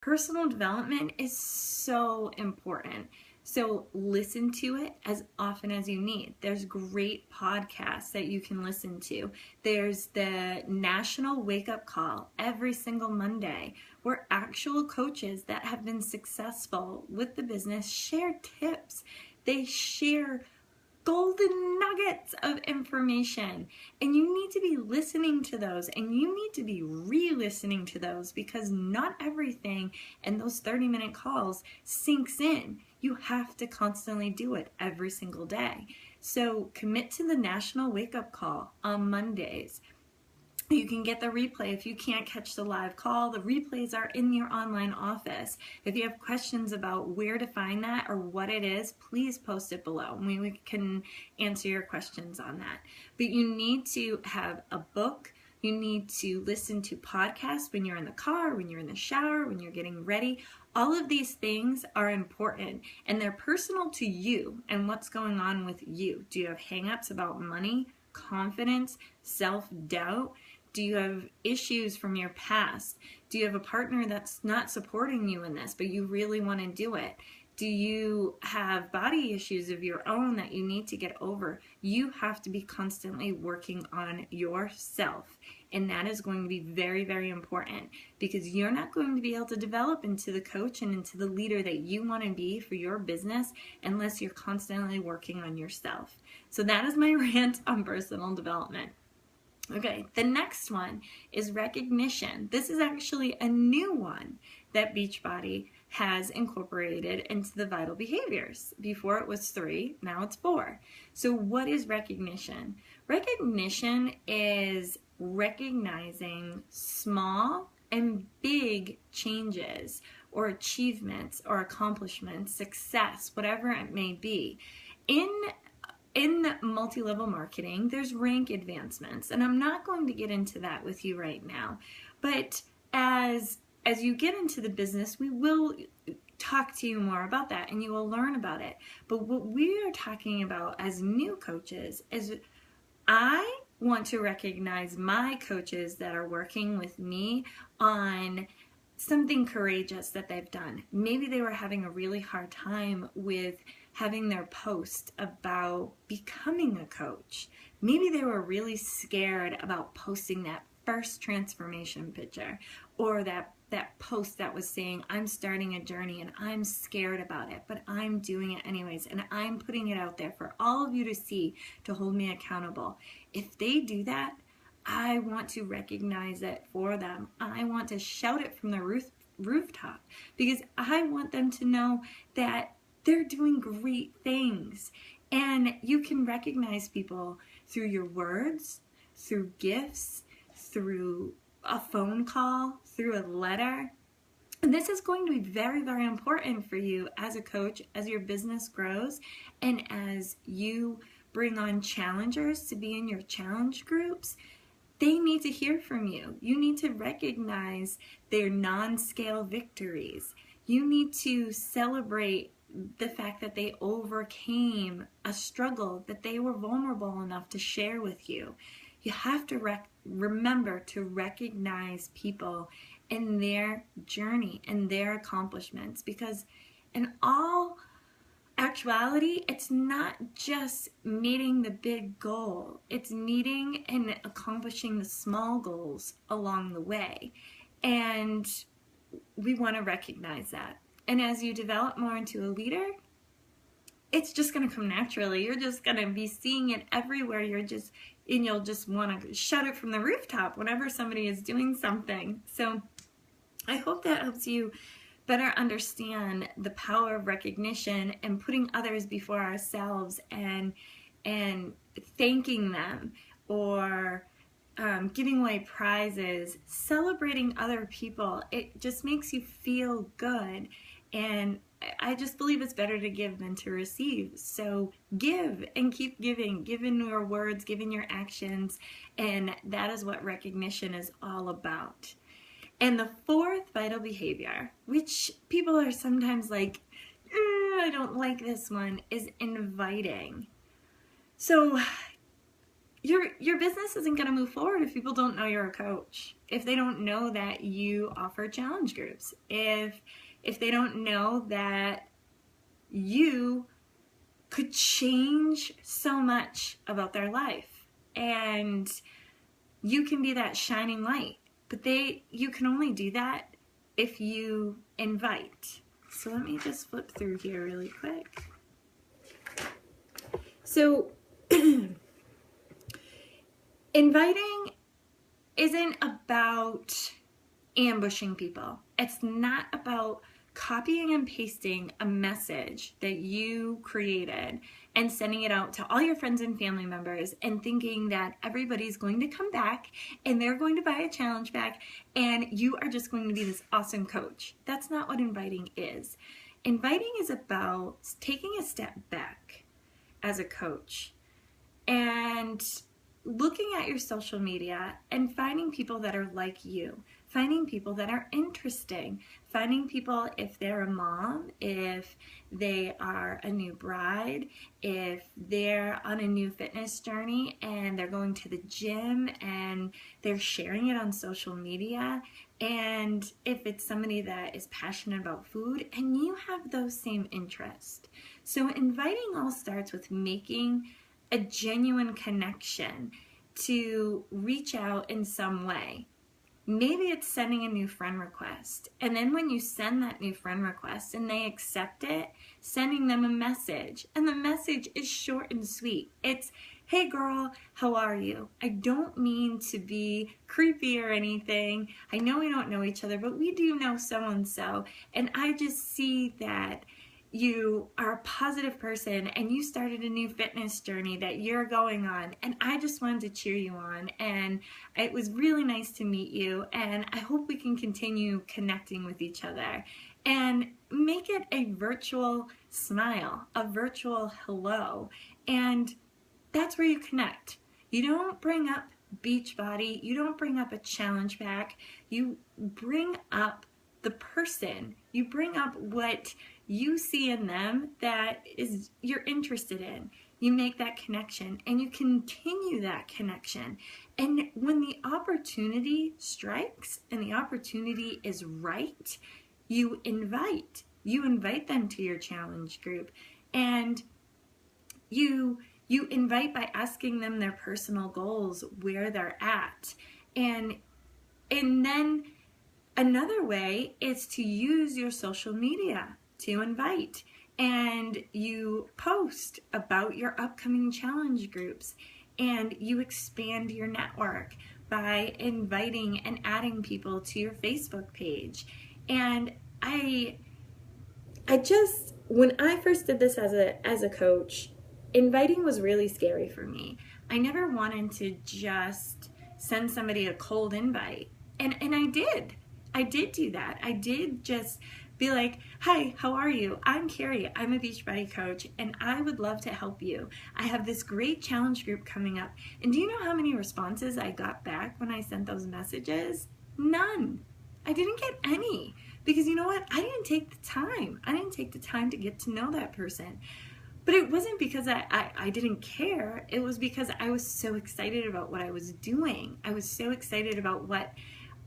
Personal development is so important. So listen to it as often as you need. There's great podcasts that you can listen to. There's the National Wake Up Call every single Monday, where actual coaches that have been successful with the business share tips. They share golden nuggets of information, and you need to be listening to those, and you need to be re-listening to those, because not everything in those 30-minute calls sinks in. You have to constantly do it every single day. So commit to the National Wake Up Call on Mondays. You can get the replay if you can't catch the live call. The replays are in your online office. If you have questions about where to find that or what it is, please post it below. We can answer your questions on that. But you need to have a book. You need to listen to podcasts when you're in the car, when you're in the shower, when you're getting ready. All of these things are important, and they're personal to you and what's going on with you. Do you have hang-ups about money, confidence, self-doubt? Do you have issues from your past? Do you have a partner that's not supporting you in this, but you really want to do it? Do you have body issues of your own that you need to get over? You have to be constantly working on yourself. And that is going to be very, very important, because you're not going to be able to develop into the coach and into the leader that you want to be for your business unless you're constantly working on yourself. So that is my rant on personal development. Okay, the next one is recognition. This is actually a new one that Beachbody has incorporated into the vital behaviors. Before it was 3, now it's 4. So what is recognition? Recognition is recognizing small and big changes or achievements or accomplishments, success, whatever it may be. In multi-level marketing, there's rank advancements, and I'm not going to get into that with you right now. But as you get into the business, we will talk to you more about that, and you will learn about it. But what we are talking about as new coaches is I want to recognize my coaches that are working with me on something courageous that they've done. Maybe they were having a really hard time with having their post about becoming a coach. Maybe they were really scared about posting that first transformation picture, or that post that was saying, I'm starting a journey and I'm scared about it, but I'm doing it anyways, and I'm putting it out there for all of you to see, to hold me accountable. If they do that, I want to recognize it for them. I want to shout it from the rooftop, because I want them to know that they're doing great things. And you can recognize people through your words, through gifts, through a phone call, through a letter. And this is going to be very, very important for you as a coach, as your business grows, and as you bring on challengers to be in your challenge groups. They need to hear from you. You need to recognize their non-scale victories. You need to celebrate the fact that they overcame a struggle that they were vulnerable enough to share with you. You have to remember to recognize people in their journey and their accomplishments, because in all actuality, it's not just meeting the big goal. It's meeting and accomplishing the small goals along the way. And we want to recognize that. And as you develop more into a leader, it's just going to come naturally. You're just going to be seeing it everywhere. And you'll just want to shout it from the rooftop whenever somebody is doing something. So I hope that helps you better understand the power of recognition and putting others before ourselves, and thanking them, or giving away prizes, celebrating other people. It just makes you feel good. And I just believe it's better to give than to receive. So give and keep giving. Give in your words, give in your actions. And that is what recognition is all about. And the 4th vital behavior, which people are sometimes like, I don't like this one, is inviting. So your business isn't going to move forward if people don't know you're a coach, if they don't know that you offer challenge groups, if they don't know that you could change so much about their life and you can be that shining light. But you can only do that if you invite. So let me just flip through here really quick. So inviting isn't about ambushing people. It's not about copying and pasting a message that you created and sending it out to all your friends and family members and thinking that everybody's going to come back and they're going to buy a challenge back and you are just going to be this awesome coach. That's not what inviting is. Inviting is about taking a step back as a coach and looking at your social media and finding people that are like you, finding people that are interesting, finding people if they're a mom, if they are a new bride, if they're on a new fitness journey and they're going to the gym and they're sharing it on social media, and if it's somebody that is passionate about food and you have those same interests. So inviting all starts with making a genuine connection to reach out in some way. Maybe it's sending a new friend request. And then when you send that new friend request and they accept it, sending them a message. And the message is short and sweet. It's, hey girl, how are you? I don't mean to be creepy or anything. I know we don't know each other, but we do know so-and-so. And I just see that you are a positive person and you started a new fitness journey that you're going on, and I just wanted to cheer you on, and it was really nice to meet you, and I hope we can continue connecting with each other. And make it a virtual smile, a virtual hello, and that's where you connect. You don't bring up Beachbody, you don't bring up a challenge pack, you bring up the person, you bring up what you see in them that is you're interested in. You make that connection and you continue that connection. And when the opportunity strikes and the opportunity is right, you invite them to your challenge group, and you invite by asking them their personal goals, where they're at. And then another way is to use your social media to invite, and you post about your upcoming challenge groups, and you expand your network by inviting and adding people to your Facebook page. And I just, when I first did this as a coach, inviting was really scary for me. I never wanted to just send somebody a cold invite, and I did do that. I did just be like, hi, how are you? I'm Carrie. I'm a Beachbody coach, and I would love to help you. I have this great challenge group coming up. And do you know how many responses I got back when I sent those messages? None. I didn't get any. Because you know what? I didn't take the time. I didn't take the time to get to know that person. But it wasn't because I didn't care. It was because I was so excited about what I was doing. I was so excited about what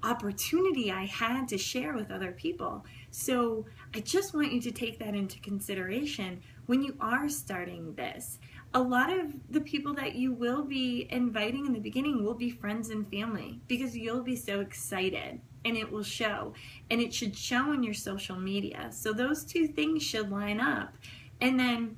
opportunity I had to share with other people. So I just want you to take that into consideration when you are starting this. A lot of the people that you will be inviting in the beginning will be friends and family, because you'll be so excited and it will show, and it should show on your social media. So those two things should line up. And then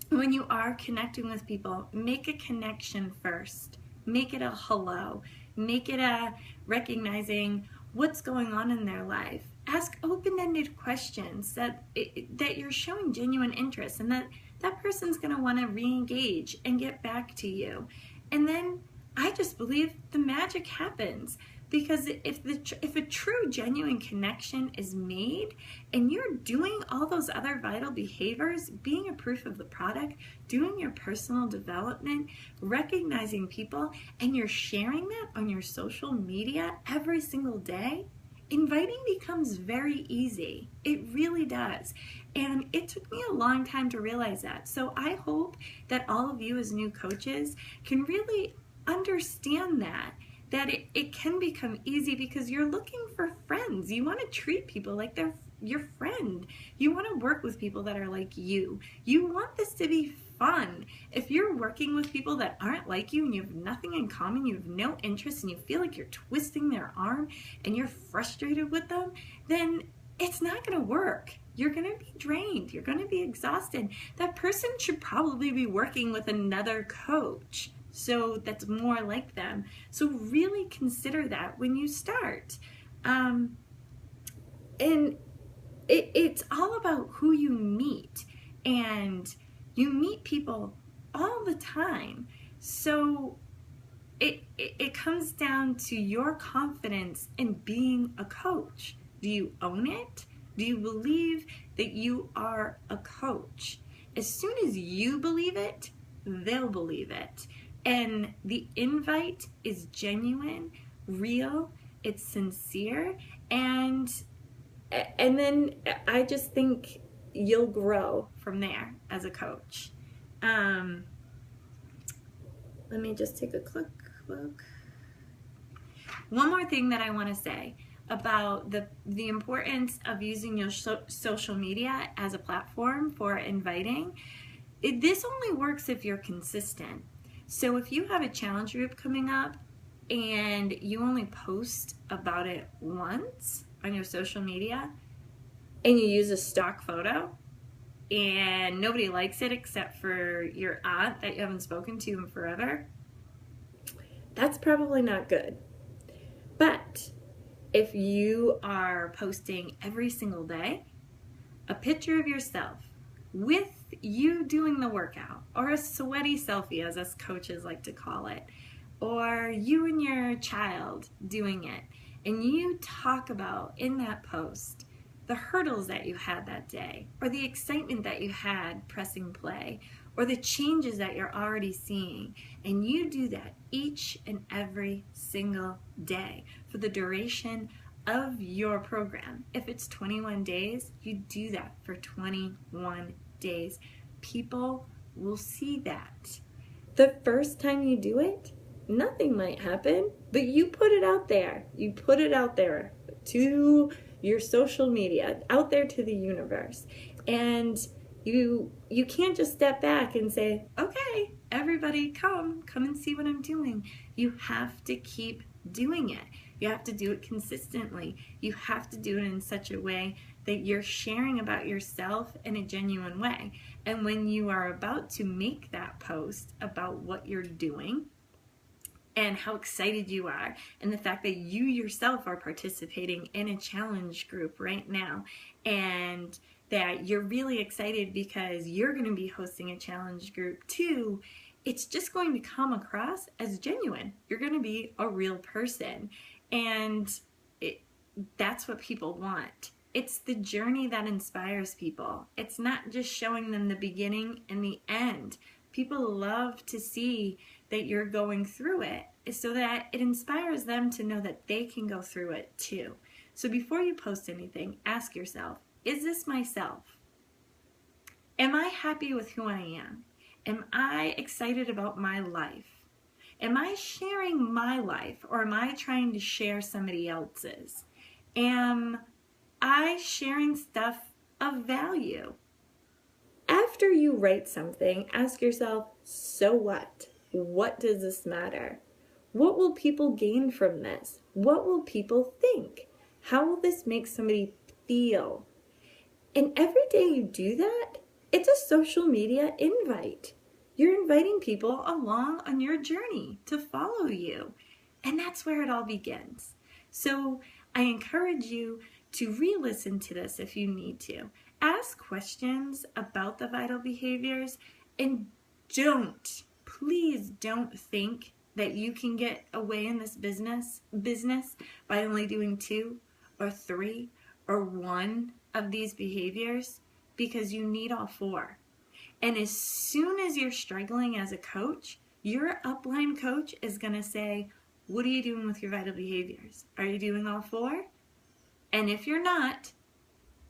when you are connecting with people, make a connection first. Make it a hello. Make it a recognizing what's going on in their life. Ask open-ended questions that you're showing genuine interest, and that person's going to want to re-engage and get back to you. And then I just believe the magic happens, because if a true genuine connection is made and you're doing all those other vital behaviors, being a proof of the product, doing your personal development, recognizing people, and you're sharing that on your social media every single day, inviting becomes very easy. It really does. And it took me a long time to realize that. So I hope that all of you as new coaches can really understand that it can become easy because you're looking for friends. You want to treat people like they're your friend. You want to work with people that are like you. You want this to be fun. If you're working with people that aren't like you and you have nothing in common, you have no interest, and you feel like you're twisting their arm and you're frustrated with them, then it's not going to work. You're going to be drained. You're going to be exhausted. That person should probably be working with another coach so that's more like them. So really consider that when you start. And it's all about who you meet, and you meet people all the time. So it comes down to your confidence in being a coach. Do you own it? Do you believe that you are a coach? As soon as you believe it, they'll believe it. And the invite is genuine, real, it's sincere, and then I just think you'll grow from there as a coach. Let me just take a quick look. One more thing that I want to say about the importance of using your social media as a platform for inviting. This only works if you're consistent. So if you have a challenge group coming up and you only post about it once on your social media and you use a stock photo and nobody likes it except for your aunt that you haven't spoken to in forever, that's probably not good. But if you are posting every single day a picture of yourself with you doing the workout, or a sweaty selfie as us coaches like to call it, or you and your child doing it, and you talk about in that post the hurdles that you had that day, or the excitement that you had pressing play, or the changes that you're already seeing, and you do that each and every single day for the duration of your program. If it's 21 days, you do that for 21 days. People will see that. The first time you do it, nothing might happen, but you put it out there. You put it out there to your social media, out there to the universe. And you can't just step back and say, okay, everybody come and see what I'm doing. You have to keep doing it. You have to do it consistently. You have to do it in such a way that you're sharing about yourself in a genuine way. And when you are about to make that post about what you're doing and how excited you are, and the fact that you yourself are participating in a challenge group right now, and that you're really excited because you're going to be hosting a challenge group too, it's just going to come across as genuine. You're going to be a real person. And that's what people want. It's the journey that inspires people. It's not just showing them the beginning and the end. People love to see that you're going through it so that it inspires them to know that they can go through it too. So before you post anything, ask yourself, is this myself? Am I happy with who I am? Am I excited about my life? Am I sharing my life, or am I trying to share somebody else's? Am I sharing stuff of value? After you write something, ask yourself, so what? What does this matter? What will people gain from this? What will people think? How will this make somebody feel? And every day you do that, it's a social media invite. You're inviting people along on your journey to follow you. And that's where it all begins. So I encourage you to re-listen to this if you need to. Ask questions about the vital behaviors, and please don't think that you can get away in this business by only doing 2 or 3 or 1 of these behaviors, because you need all 4. And as soon as you're struggling as a coach, your upline coach is going to say, what are you doing with your vital behaviors? Are you doing all 4? And if you're not,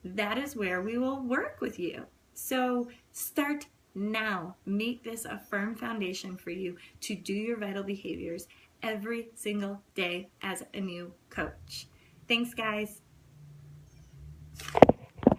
that is where we will work with you. So start now make this a firm foundation for you to do your vital behaviors every single day as a new coach. Thanks, guys.